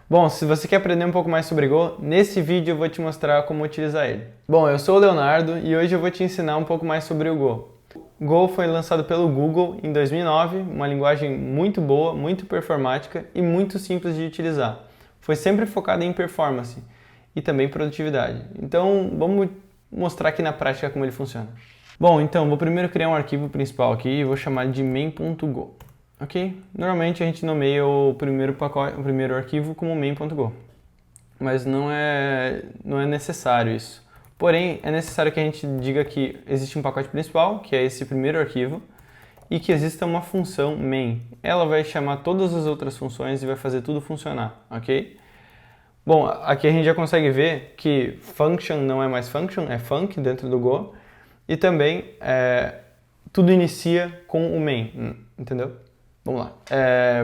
Bom, se você quer aprender um pouco mais sobre Go, nesse vídeo eu vou te mostrar como utilizar ele. Bom, eu sou o Leonardo e hoje eu vou te ensinar um pouco mais sobre o Go. Go foi lançado pelo Google em 2009, uma linguagem muito boa, muito performática e muito simples de utilizar. Foi sempre focada em performance e também produtividade. Então, vamos mostrar aqui na prática como ele funciona. Bom, então, vou primeiro criar um arquivo principal aqui e vou chamar de main.go. Ok? Normalmente a gente nomeia o primeiro arquivo como main.go, mas não é necessário isso. Porém, é necessário que a gente diga que existe um pacote principal, que é esse primeiro arquivo, e que exista uma função main. Ela vai chamar todas as outras funções e vai fazer tudo funcionar, ok? Bom, aqui a gente já consegue ver que function não é mais function, é func dentro do Go, e também tudo inicia com o main, entendeu? Vamos lá.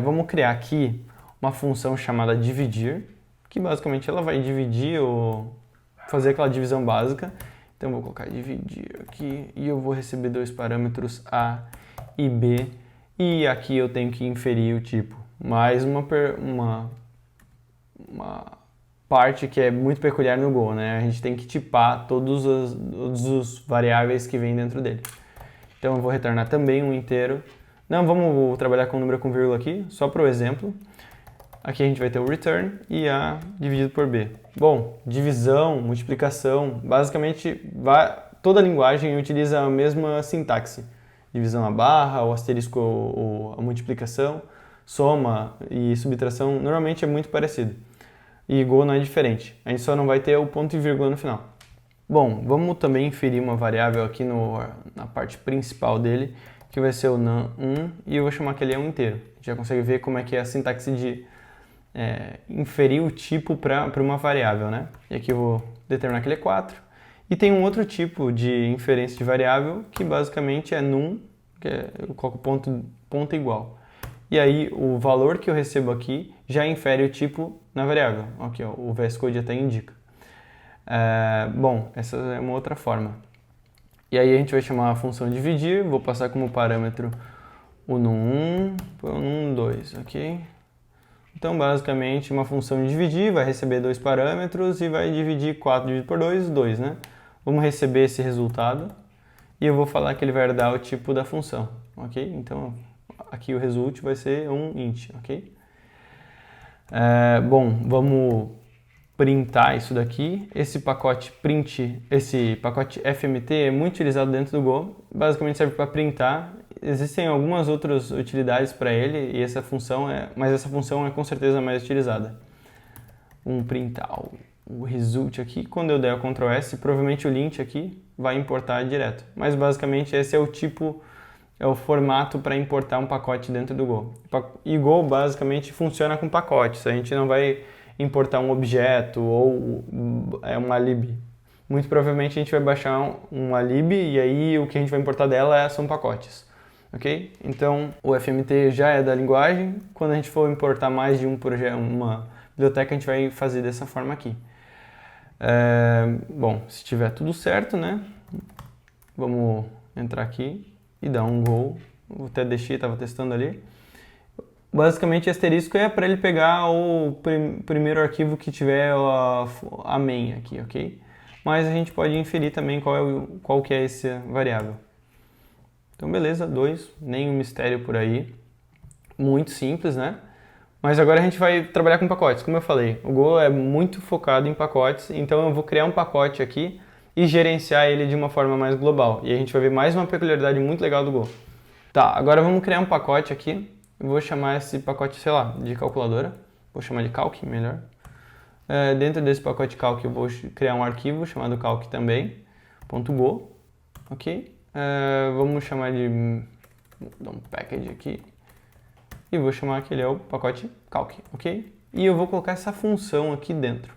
Vamos criar aqui uma função chamada dividir, que basicamente ela vai dividir ou fazer aquela divisão básica. Então eu vou colocar dividir aqui e eu vou receber dois parâmetros A e B. E aqui eu tenho que inferir o tipo. Mais uma parte que é muito peculiar no Go, né? A gente tem que tipar todos os variáveis que vem dentro dele. Então eu vou retornar também um inteiro. Não vamos trabalhar com número com vírgula aqui, só para o exemplo. Aqui a gente vai ter o return e A dividido por B. Bom, divisão, multiplicação, basicamente toda linguagem utiliza a mesma sintaxe. Divisão a barra, o asterisco ou a multiplicação, soma e subtração, normalmente é muito parecido. E Go não é diferente, a gente só não vai ter o ponto e vírgula no final. Bom, vamos também inferir uma variável aqui na parte principal dele, que vai ser o num1, e eu vou chamar que ele é um inteiro. A gente já consegue ver como é que é a sintaxe de inferir o tipo para uma variável, né? E aqui eu vou determinar que ele é 4. E tem um outro tipo de inferência de variável, que basicamente é num, eu coloco ponto igual. E aí o valor que eu recebo aqui já infere o tipo na variável. Aqui, ó, o VS Code até indica. Bom, essa é uma outra forma. E aí a gente vai chamar a função dividir, vou passar como parâmetro o num1, o num2, ok? Então, basicamente, uma função dividir vai receber dois parâmetros e vai dividir 4 dividido por 2, 2, né? Vamos receber esse resultado e eu vou falar que ele vai dar o tipo da função, ok? Então, aqui o result vai ser um int, ok? Bom, vamos printar isso daqui. Esse pacote fmt é muito utilizado dentro do Go. Basicamente serve para printar. Existem algumas outras utilidades para ele e mas essa função é com certeza a mais utilizada. Vamos printar o result aqui. Quando eu der o Ctrl S, provavelmente o lint aqui vai importar direto. Mas basicamente esse é o tipo, é o formato para importar um pacote dentro do Go. E Go basicamente funciona com pacotes. A gente não vai importar um objeto ou uma lib. Muito provavelmente a gente vai baixar uma lib e aí o que a gente vai importar dela são pacotes. Ok? Então o FMT já é da linguagem. Quando a gente for importar mais de um projeto, uma biblioteca, a gente vai fazer dessa forma aqui. Bom, se tiver tudo certo, né? Vamos entrar aqui e dar um go. O TDX estava testando ali. Basicamente, asterisco é para ele pegar o primeiro arquivo que tiver a main aqui, ok? Mas a gente pode inferir também qual que é essa variável. Então, beleza, 2, nenhum mistério por aí. Muito simples, né? Mas agora a gente vai trabalhar com pacotes. Como eu falei, o Go é muito focado em pacotes, então eu vou criar um pacote aqui e gerenciar ele de uma forma mais global. E a gente vai ver mais uma peculiaridade muito legal do Go. Tá, agora vamos criar um pacote aqui. Eu vou chamar esse pacote, sei lá, de calculadora. Vou chamar de calc, melhor. Dentro desse pacote calc eu vou criar um arquivo chamado calc também, .go, ok? Vamos chamar de dar um package aqui. E vou chamar que ele é o pacote calc, ok? E eu vou colocar essa função aqui dentro.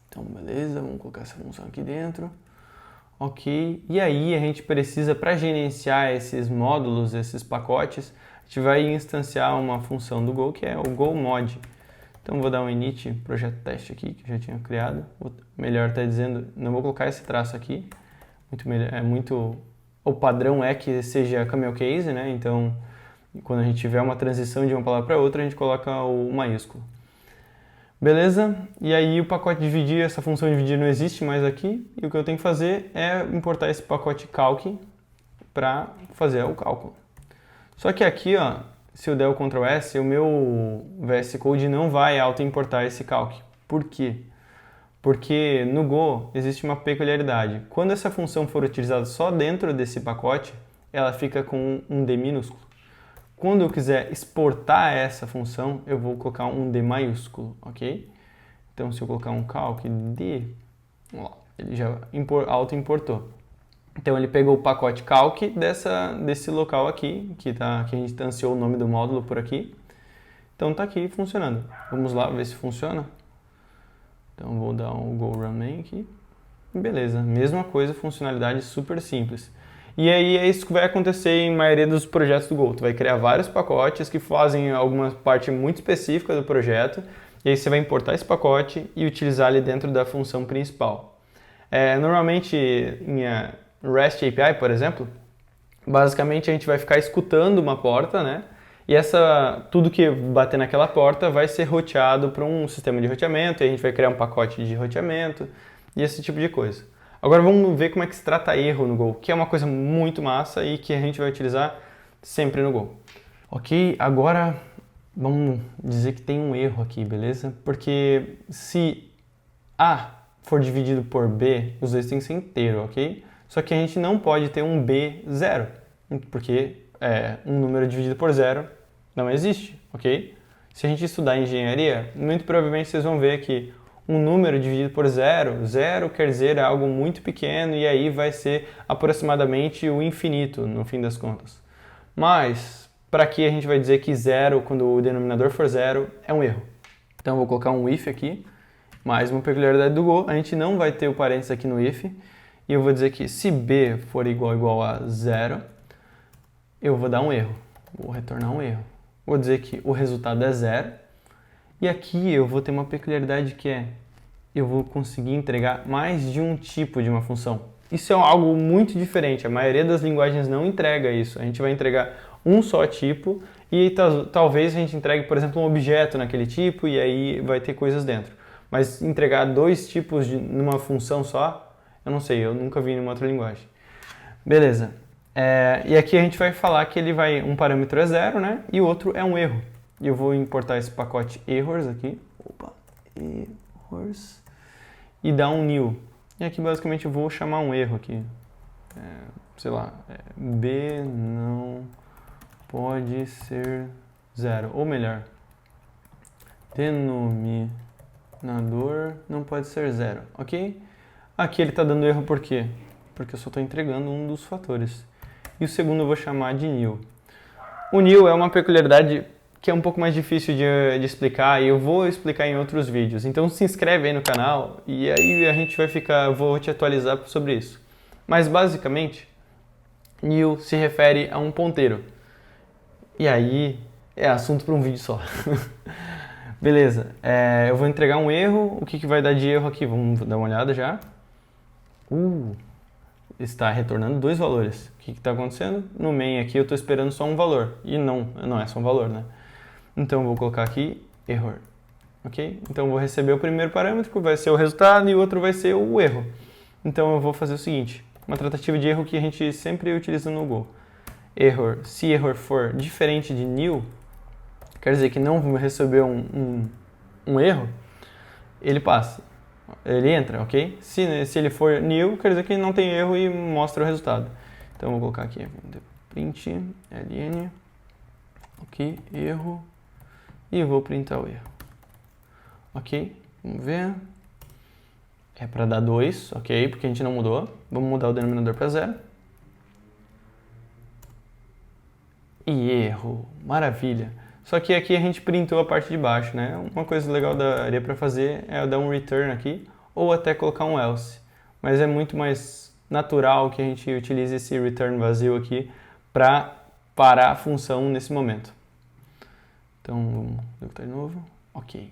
Então, beleza, vamos colocar essa função aqui dentro. Ok, e aí a gente precisa, para gerenciar esses módulos, esses pacotes, a gente vai instanciar uma função do Go, que é o GoMod. Então vou dar um init projeto teste aqui, que eu já tinha criado. Melhor tá dizendo, não vou colocar esse traço aqui. O padrão é que seja camel case, né? Então, quando a gente tiver uma transição de uma palavra para outra, a gente coloca o maiúsculo. Beleza? E aí o pacote dividir, essa função dividir não existe mais aqui, e o que eu tenho que fazer é importar esse pacote calc para fazer o cálculo. Só que aqui, ó, se eu der o Ctrl S, o meu VS Code não vai auto-importar esse calc. Por quê? Porque no Go existe uma peculiaridade. Quando essa função for utilizada só dentro desse pacote, ela fica com um D minúsculo. Quando eu quiser exportar essa função, eu vou colocar um D maiúsculo, ok? Então, se eu colocar um calc D, ó, ele já auto-importou. Então, ele pegou o pacote calc desse local aqui, que a gente ansiou o nome do módulo por aqui. Então, tá aqui funcionando. Vamos lá ver se funciona. Então, vou dar um Go Run Main aqui. Beleza, mesma coisa, funcionalidade super simples. E aí é isso que vai acontecer em maioria dos projetos do Go. Tu vai criar vários pacotes que fazem alguma parte muito específica do projeto, e aí você vai importar esse pacote e utilizar ele dentro da função principal. Normalmente em REST API, por exemplo, basicamente a gente vai ficar escutando uma porta, né? E tudo que bater naquela porta vai ser roteado para um sistema de roteamento, e a gente vai criar um pacote de roteamento e esse tipo de coisa. Agora vamos ver como é que se trata erro no Go, que é uma coisa muito massa e que a gente vai utilizar sempre no Go. Ok, agora vamos dizer que tem um erro aqui, beleza? Porque se A for dividido por B, os dois têm que ser inteiro, ok? Só que a gente não pode ter um B zero, porque um número dividido por zero não existe, ok? Se a gente estudar engenharia, muito provavelmente vocês vão ver que um número dividido por zero, zero quer dizer algo muito pequeno e aí vai ser aproximadamente o infinito, no fim das contas. Mas, para que a gente vai dizer que zero, quando o denominador for zero, é um erro? Então, eu vou colocar um if aqui, mais uma peculiaridade do Go, a gente não vai ter o parênteses aqui no if, e eu vou dizer que se b for igual a zero, eu vou dar um erro, vou retornar um erro. Vou dizer que o resultado é zero, e aqui eu vou ter uma peculiaridade que eu vou conseguir entregar mais de um tipo de uma função. Isso é algo muito diferente, a maioria das linguagens não entrega isso. A gente vai entregar um só tipo e talvez a gente entregue, por exemplo, um objeto naquele tipo e aí vai ter coisas dentro. Mas entregar dois tipos numa função só, eu não sei, eu nunca vi em uma outra linguagem. Beleza. E aqui a gente vai falar que um parâmetro é zero, né? E o outro é um erro. E eu vou importar esse pacote errors aqui. Opa, errors. E dar um new. E aqui basicamente eu vou chamar um erro aqui. Sei lá, B não pode ser zero. Ou melhor, denominador não pode ser zero, ok? Aqui ele está dando erro por quê? Porque eu só estou entregando um dos fatores. E o segundo eu vou chamar de new. O new é uma peculiaridade que é um pouco mais difícil de explicar e eu vou explicar em outros vídeos. Então se inscreve aí no canal e aí a gente vou te atualizar sobre isso. Mas basicamente, new se refere a um ponteiro. E aí é assunto para um vídeo só. Beleza, eu vou entregar um erro. O que vai dar de erro aqui? Vamos dar uma olhada já. Está retornando dois valores. O que está acontecendo? No main aqui eu estou esperando só um valor. E não é só um valor, né? Então eu vou colocar aqui error. Ok? Então eu vou receber o primeiro parâmetro, que vai ser o resultado, e o outro vai ser o erro. Então eu vou fazer o seguinte, uma tratativa de erro que a gente sempre utiliza no Go. Error, se error for diferente de new, quer dizer que não recebeu um erro, ele passa. Ele entra, ok? Se ele for new, quer dizer que não tem erro e mostra o resultado. Então eu vou colocar aqui print ln, ok, erro, e vou printar o erro. Ok, vamos ver. É para dar 2, ok, porque a gente não mudou. Vamos mudar o denominador para 0. E erro, maravilha. Só que aqui a gente printou a parte de baixo, né? Uma coisa legal daria para fazer é dar um return aqui, ou até colocar um else. Mas é muito mais natural que a gente utilize esse return vazio aqui para parar a função nesse momento. Então, vamos executar de novo. Ok.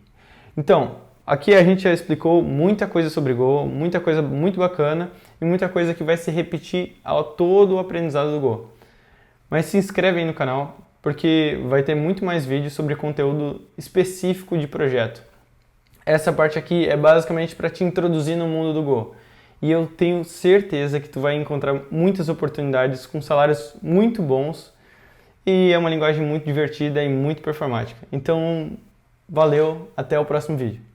Então, aqui a gente já explicou muita coisa sobre Go, muita coisa muito bacana e muita coisa que vai se repetir ao todo o aprendizado do Go. Mas se inscreve aí no canal, porque vai ter muito mais vídeos sobre conteúdo específico de projeto. essa parte aqui é basicamente para te introduzir no mundo do Go. E eu tenho certeza que tu vai encontrar muitas oportunidades com salários muito bons e é uma linguagem muito divertida e muito performática. Então, valeu, até o próximo vídeo.